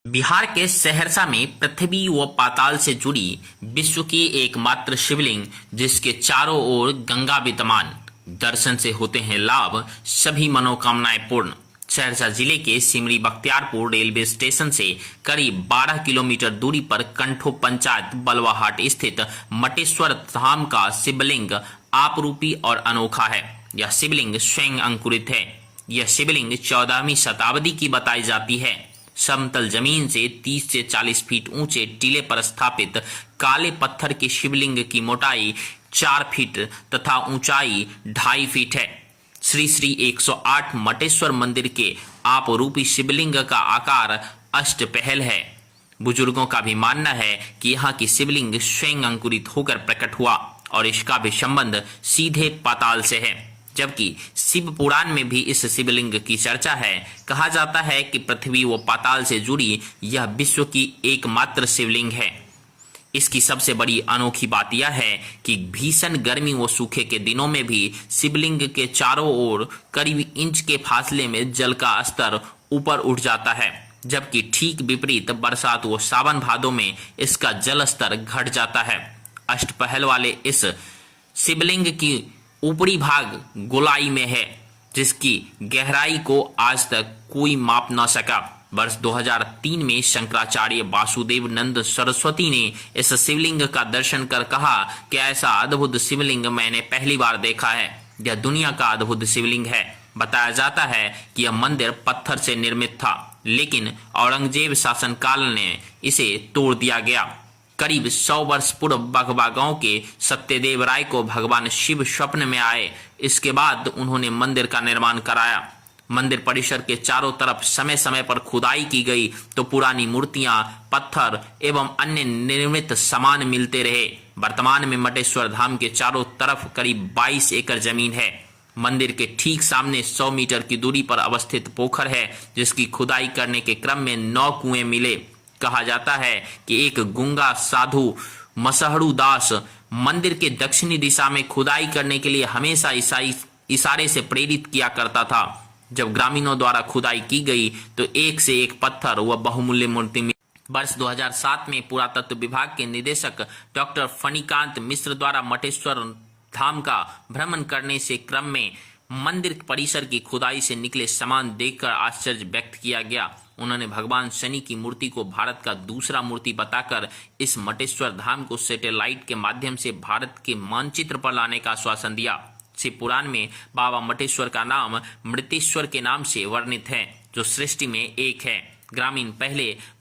बिहार के सहरसा में पृथ्वी व पाताल से जुड़ी विश्व की एकमात्र शिवलिंग, जिसके चारों ओर गंगा विद्यमान, दर्शन से होते हैं लाभ, सभी मनोकामनाएं पूर्ण। सहरसा जिले के सिमरी बख्तियारपुर रेलवे स्टेशन से करीब 12 किलोमीटर दूरी पर कंठो पंचायत बलवाहाट स्थित मटेश्वर धाम का शिवलिंग आपरूपी और अनोखा है। यह शिवलिंग स्वयं अंकुरित है। यह शिवलिंग 14वीं शताब्दी की बताई जाती है। समतल जमीन से 30 से 40 फीट ऊंचे टीले पर स्थापित काले पत्थर के शिवलिंग की मोटाई 4 फीट तथा ऊंचाई 2.5 फीट है। श्री श्री 108 मटेश्वर मंदिर के आपरूपी शिवलिंग का आकार अष्टपहल है। बुजुर्गों का भी मानना है कि यहाँ की शिवलिंग स्वयं अंकुरित होकर प्रकट हुआ और इसका भी संबंध सीधे पाताल से है। जबकि शिव पुराण में भी इस शिवलिंग की चर्चा है। कहा जाता है कि पृथ्वी व पाताल से जुड़ी यह विश्व की एकमात्र शिवलिंग है। इसकी सबसे बड़ी अनोखी बात यह है कि भीषण गर्मी व सूखे के दिनों में भी शिवलिंग के चारों ओर करीब इंच के फासले में जल का स्तर ऊपर उठ जाता है, जबकि ठीक विपरीत बरसात व सावन भादों में इसका जल स्तर घट जाता है। अष्टपहल वाले इस शिवलिंग की ऊपरी भाग गोलाई में है, जिसकी गहराई को आज तक कोई माप न सका। वर्ष 2003 में शंकराचार्य वासुदेव नंद सरस्वती ने इस शिवलिंग का दर्शन कर कहा कि ऐसा अद्भुत शिवलिंग मैंने पहली बार देखा है। यह दुनिया का अद्भुत शिवलिंग है। बताया जाता है कि यह मंदिर पत्थर से निर्मित था, लेकिन औरंगजेब शासनकाल ने इसे तोड़ दिया गया। करीब 100 वर्ष पूर्व बघवा गांव के सत्यदेव राय को भगवान शिव स्वप्न में आए। इसके बाद उन्होंने मंदिर का निर्माण कराया। मंदिर परिसर के चारों तरफ समय समय पर खुदाई की गई तो पुरानी मूर्तियां, पत्थर एवं अन्य निर्मित सामान मिलते रहे। वर्तमान में मटेश्वर धाम के चारों तरफ करीब 22 एकड़ जमीन है। मंदिर के ठीक सामने 100 मीटर की दूरी पर अवस्थित पोखर है, जिसकी खुदाई करने के क्रम में 9 कुएं मिले। कहा जाता है कि एक गूंगा साधु मसहड़ू दास मंदिर के दक्षिणी दिशा में खुदाई करने के लिए हमेशा इशारे से प्रेरित किया करता था। जब ग्रामीणों द्वारा खुदाई की गई तो एक से एक पत्थर व बहुमूल्य मूर्ति मिली। वर्ष 2007 में पुरातत्व विभाग के निदेशक डॉक्टर फणिकांत मिश्र द्वारा मटेश्वर धाम का भ्रमण करने से क्रम में मंदिर परिसर की खुदाई से निकले सामान देखकर आश्चर्य व्यक्त किया गया। उन्होंने भगवान शनि की मूर्ति को भारत का दूसरा मूर्ति बताकर इस मटेश्वर धाम को सैटेलाइट के माध्यम से भारत के मानचित्र पर लाने का आश्वासन दिया। शिव पुराण में बाबा मटेश्वर का नाम मृतेश्वर के नाम से वर्णित है, जो सृष्टि में एक है। ग्रामीण पहले